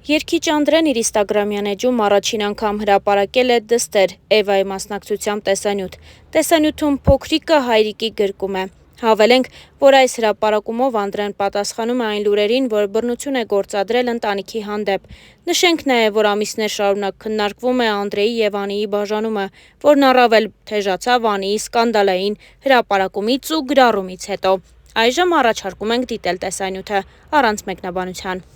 Երգիչ Անդրեն իր ինստագրամյան էջում առաջին անգամ հրապարակել է դստեր Էվայի մասնակցությամբ տեսանյութ։ Տեսանյութում փոքրիկը հայրիկի գրկում է։ Հավելենք, որ այս հրապարակումով Անդրեն պատասխանում է այն լուրերին, որ բռնություն է գործադրել ընտանիքի հանդեպ։ Նշենք նաև, որ ամիսներ շարունակ քննարկվում է Անդրեի և Անիի բաժանումը, որն առավել թեժացավ Անիի սկանդալային հրապարակումից ու գրառումից հետո։ Այժմ առաջարկում ենք դիտել տեսանյութը առանց մեկնաբանության։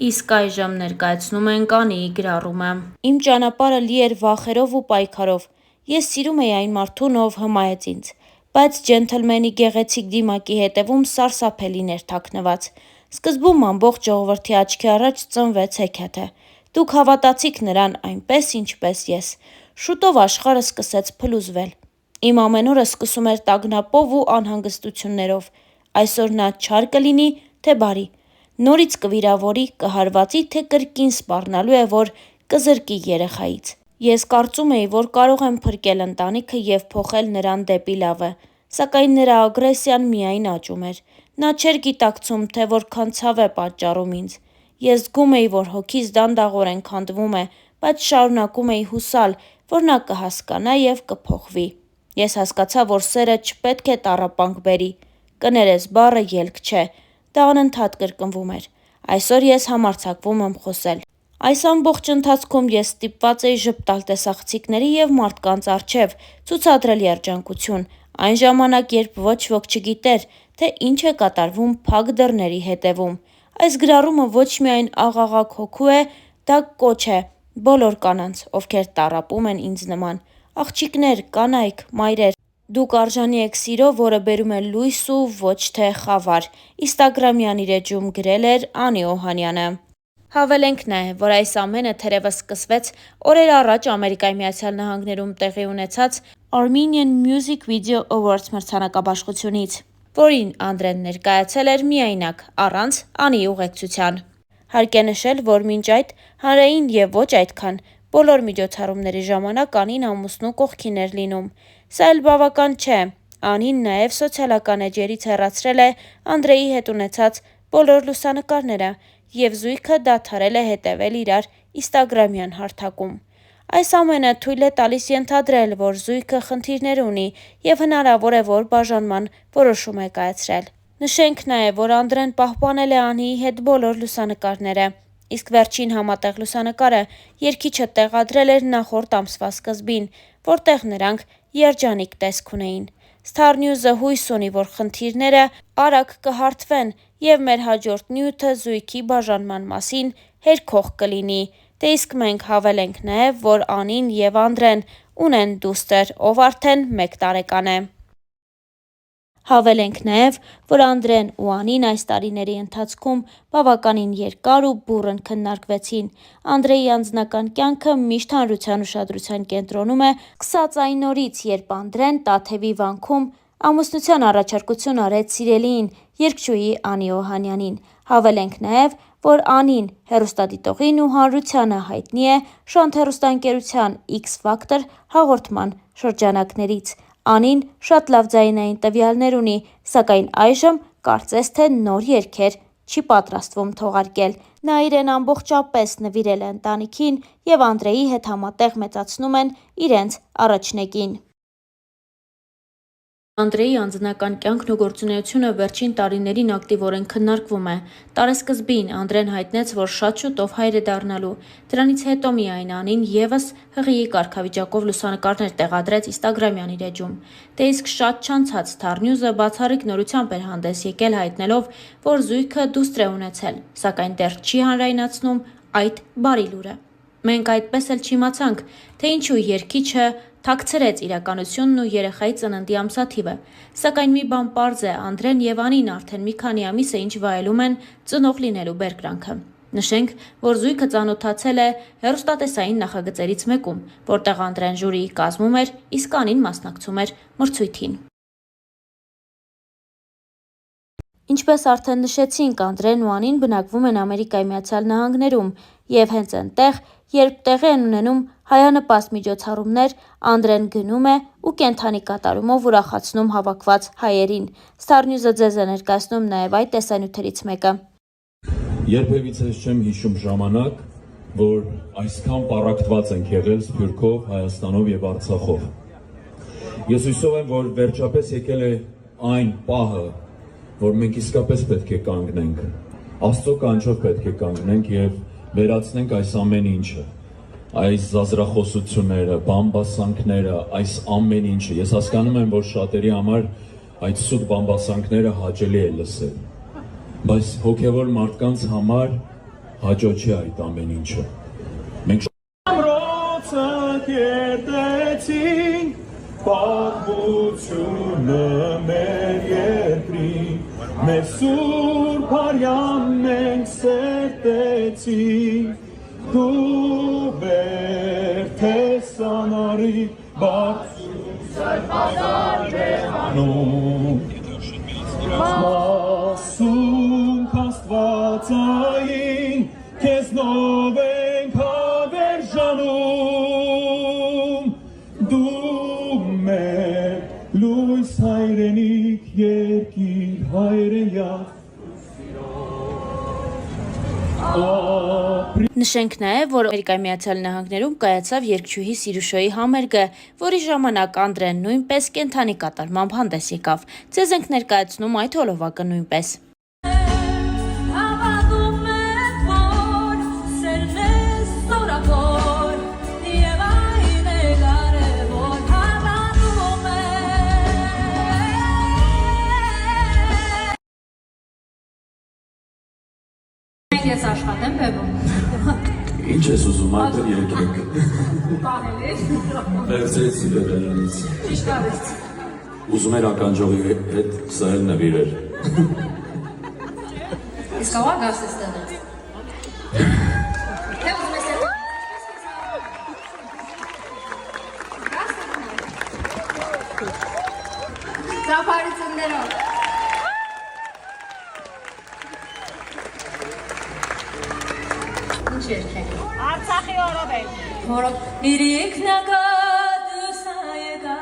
Իսկ այժմ ներկայացնում ենք Անիի գրառումը։ Իմ ճանապարհը լի էր վախերով ու պայքարով։ Ես սիրում էի այն մարդուն, ով հմայեց ինձ, բայց ջենթլմենի գեղեցիկ դիմակի հետևում սարսափելին էր թաքնված։ Սկզբում ամբողջ ժողովրդի աչքի առաջ ծնվեց հեքիաթը։ Դուք հավատացիք նրան այնպես, ինչպես ես։ Շուտով աշխարհը սկսեց փլուզվել։ Իմ ամեն օրը սկսում էր տագնապով ու անհանգստություններով։ Այսօր նա չար կլինի, թե բարի։ Նորից կվիրավորի, կհարվածի, թե կրկին սպառնալու է, որ կզրկի երեխայից։ Ես կարծում էի, որ կարող եմ փրկել ընտանիքը և փոխել նրան դեպի լավը, սակայն նրա ագրեսիան միայն աճում էր։ Նա չէր գիտակցում, թե որքան ցավ է պատճառում ինձ։ Ես զգում էի, որ հոգիս դանդաղորեն քանդվում է, բայց շարունակում էի հուսալ, որ նա կհասկանա և կփոխվի։ Ես հասկացա, որ սերը չպետք է տառապանք բերի։ Կներես բառը ելք չէ, դա անընդհատ կրկնվում էր։ Այսօր ես համարձակվում եմ խոսել։ Այս ամբողջ ընթացքում ես ստիպված էի ժպտալ տեսախցիկների և մարդկանց առջև, ցուցադրել երջանկություն, այն ժամանակ, երբ ոչ ոք չգիտեր, թե ինչ է կատարվում փակ դռների հետևում։ Այս գրառումը ոչ միայն աղաղակ հոգու է, դա կոչ է բոլոր կանանց, ովքեր տառապում են ինձ նման։ Աղջիկներ, կանայք, մայրեր, դուք արժանի եք սիրո, որը բերում է լույս ու ոչ թե խավար, ինստագրամյան իր էջում գրել էր Անի Օհանյանը։ Հավելենք նաև, որ այս ամենը թերևս սկսվեց օրեր առաջ Ամերիկայի Միացյալ Նահանգներում տեղի ունեցած Armenian Music Video Awards մրցանակաբաշխությունից, որին Անդրեն ներկայացել էր միայնակ, առանց Անիի ուղեկցության։ Հարկ է նշել, որ մինչ այդ հանրային և ոչ այդքան բոլոր միջոցառումների ժամանակ Անին ամուսնու կողքին էր լինում։ Սա էլ բավական չէ։ Անին նաև սոցիալական էջերից հեռացրել է Անդրեի հետ ունեցած բոլոր լուսանկարները և զույգը դադարել է հետևել իրար ինստագրամյան հարթակում։ Այս ամենը թույլ է տալիս ենթադրել, որ զույգը խնդիրներ ունի և հնարավոր է, որ բաժանման որոշում է կայացրել։ Նշենք նաև, որ Անդրեն պահպանել է Անիի հետ բոլոր լուսանկարները, իսկ վերջին համատեղ լուսանկարը երգիչը տեղադրել էր նախորդ ամսվա սկզբին, որտեղ նրանք երջանիկ տեսք ունեին։ Star News-ը հույս ունի, որ խնդիրները արագ կհարթվեն և մեր հաջորդ նյութը զույգի բաժանման մասին հերքող կլինի։ Դե իսկ մենք հավելենք նաև, որ Անին և Անդրեն ունեն դուստր, ով արդեն 1 տարեկան է։ Հավելենք նաև, որ Անդրեն ու Անին այս տարիների ընթացքում բավականին երկար ու բուռն քննարկվեցին։ Անդրեի անձնական կյանքը միշտ հանրության ուշադրության կենտրոնում է, սկսած այն օրից, երբ Անդրեն Տաթևի վանքում ամուսնության առաջարկություն արեց սիրելիին՝ երգչուհի Անի Օհանյանին։ Հավելենք նաև, որ Անին հեռուստադիտողին ու հանրությանը հայտնի է «Շանթ» հեռուստաընկերության X Factor հաղորդման շրջանակներից։ Անին շատ լավ ձայնային տվյալներ ունի, սակայն այժմ կարծես թե նոր երգեր չի պատրաստվում թողարկել։ Նա իրեն ամբողջապես նվիրել է ընտանիքին և Անդրեի հետ համատեղ մեծացնում են իրենց առաջնեկին։ Անդրեի անձնական կյանքն ու գործունեությունը վերջին տարիներին ակտիվորեն քննարկվում է։ Տարեսկզբին Անդրեն հայտնեց, որ շատ շուտով հայր է դառնալու։ Դրանից հետո միայն Անին ևս հղիի կարգավիճակով լուսանկարներ տեղադրեց ինստագրամյան իր էջում։ Դե իսկ շատ չանցած Star News-ը բացառիկ նորությամբ էր հանդես եկել հայտնելով, որ զույգը դուստր է ունեցել, սակայն դեռ չի հանրայնացնում այդ բարի լուրը։ Մենք այդպես էլ չիմացանք, թե ինչու երգիչը թաքցրեց իրականությունն ու երեխայի ծննդի ամսաթիվը, սակայն մի բան պարզ է, Անդրեն եւ Անին արդեն մի քանի ամիս է ինչ վայելում են ծնող լինելու բերկրանքը։ Նշենք, որ զույգը ծանոթացել է հեռուստատեսային նախագծերից մեկում, որտեղ Անդրեն ժյուրիի կազմում էր, իսկ Անին մասնակցում էր մրցույթին։ Ինչպես արդեն նշեցինք, Անդրեն ու Անին բնակվում են Ամերիկայի Միացյալ Նահանգներում եւ հենց այնտեղ, երբ տեղի են ունենում հայանպաստ միջոցառումներ, Անդրեն գնում է ու կենդանի կատարումով ուրախացնում հավաքված հայերին։ Star News-ը ձեզ է ներկայացնում նաեւ այդ տեսանյութերից մեկը։ Երբևիցե չեմ հիշում ժամանակ, որ այսքան պառակտված ենք եղել Սփյուռքով, Հայաստանով եւ Արցախով։ Ես հույսով եմ, որ վերջապես եկել է այն պահը, որ մենք իսկապես պետք է կանգնենք, Աստծո կանչով պետք է կանգնենք եւ վերացնենք այս ամեն ինչը, այս զազրախոսությունները, բամբասանքները, այս ամեն ինչը։ Ես հասկանում եմ, որ շատերի համար այդ սուտ բամբասանքները հաճելի է լսել, բայց հոգեվոր մարդկանց համար հաճո չէ այդ ամեն ինչը։ Մենք ամրոցը կերտեցինք, պատմությունը մեր երկրին, մեր սուրբ արյան մենք սերտեցինք, դու բերդ ես անարի, բարձում սայր պազար բեղանում, մասում կաստվածային, քեզնով ենք հավերժանում, դու մեր լույս հայրենիք երկիր հայրենյակ։ Նշենք նաև, որ Ամերիկայի Միացյալ Նահանգներում կայացավ երգչուհի Սիրուշոյի համերգը, որի ժամանակ Անդրեն նույնպես կենդանի կատարմամբ հանդես եկավ։ Ձեզ ենք ներկայացնում այդ հոլովակը նույնպես։ Ես աշխատեմ բևում։ Ինչ ես ուզում, այդտեղ երկեք։ Պահել Վերցրեցի բերելանից։ Ճիշտ արեց։ Ուզում էր ականջողի հետ սայել նվիրեր։ Իսկ կավա գաս ես տենը։ Թե ուզում ես էլ։ Ծափարություններով։ Ինչ երկեք։ Արցախի օրով է։ Որով իրիկնակատ լուսայեկա,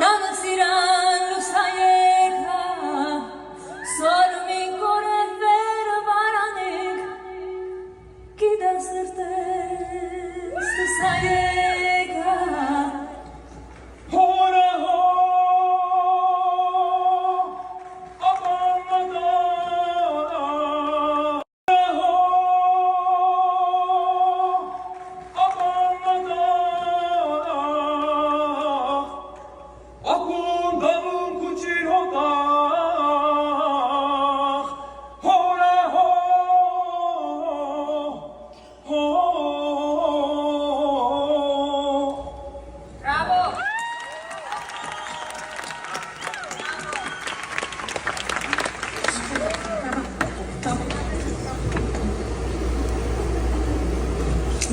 նանը սիրան լուսայեկա, սորմին կորև վեր վարանիկ, գիդա սրտես լուսայեկա,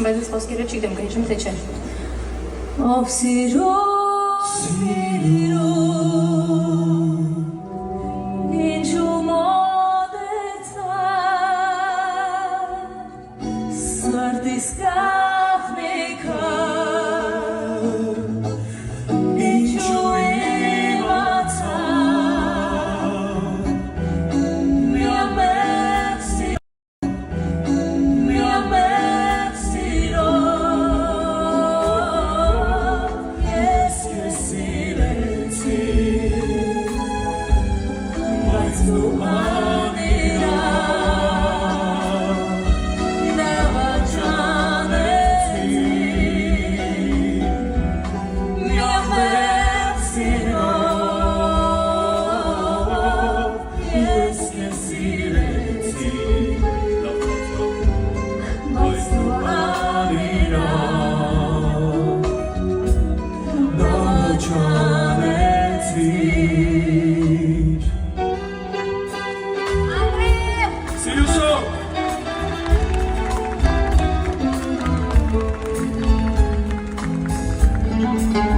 Բայց ես խոսքերը չգիտեմ, կհիշում թե չէ։ Ով սիրում, ինչու մոտեցար, սրտիս կախնիկա, ինչու իմացար, Ա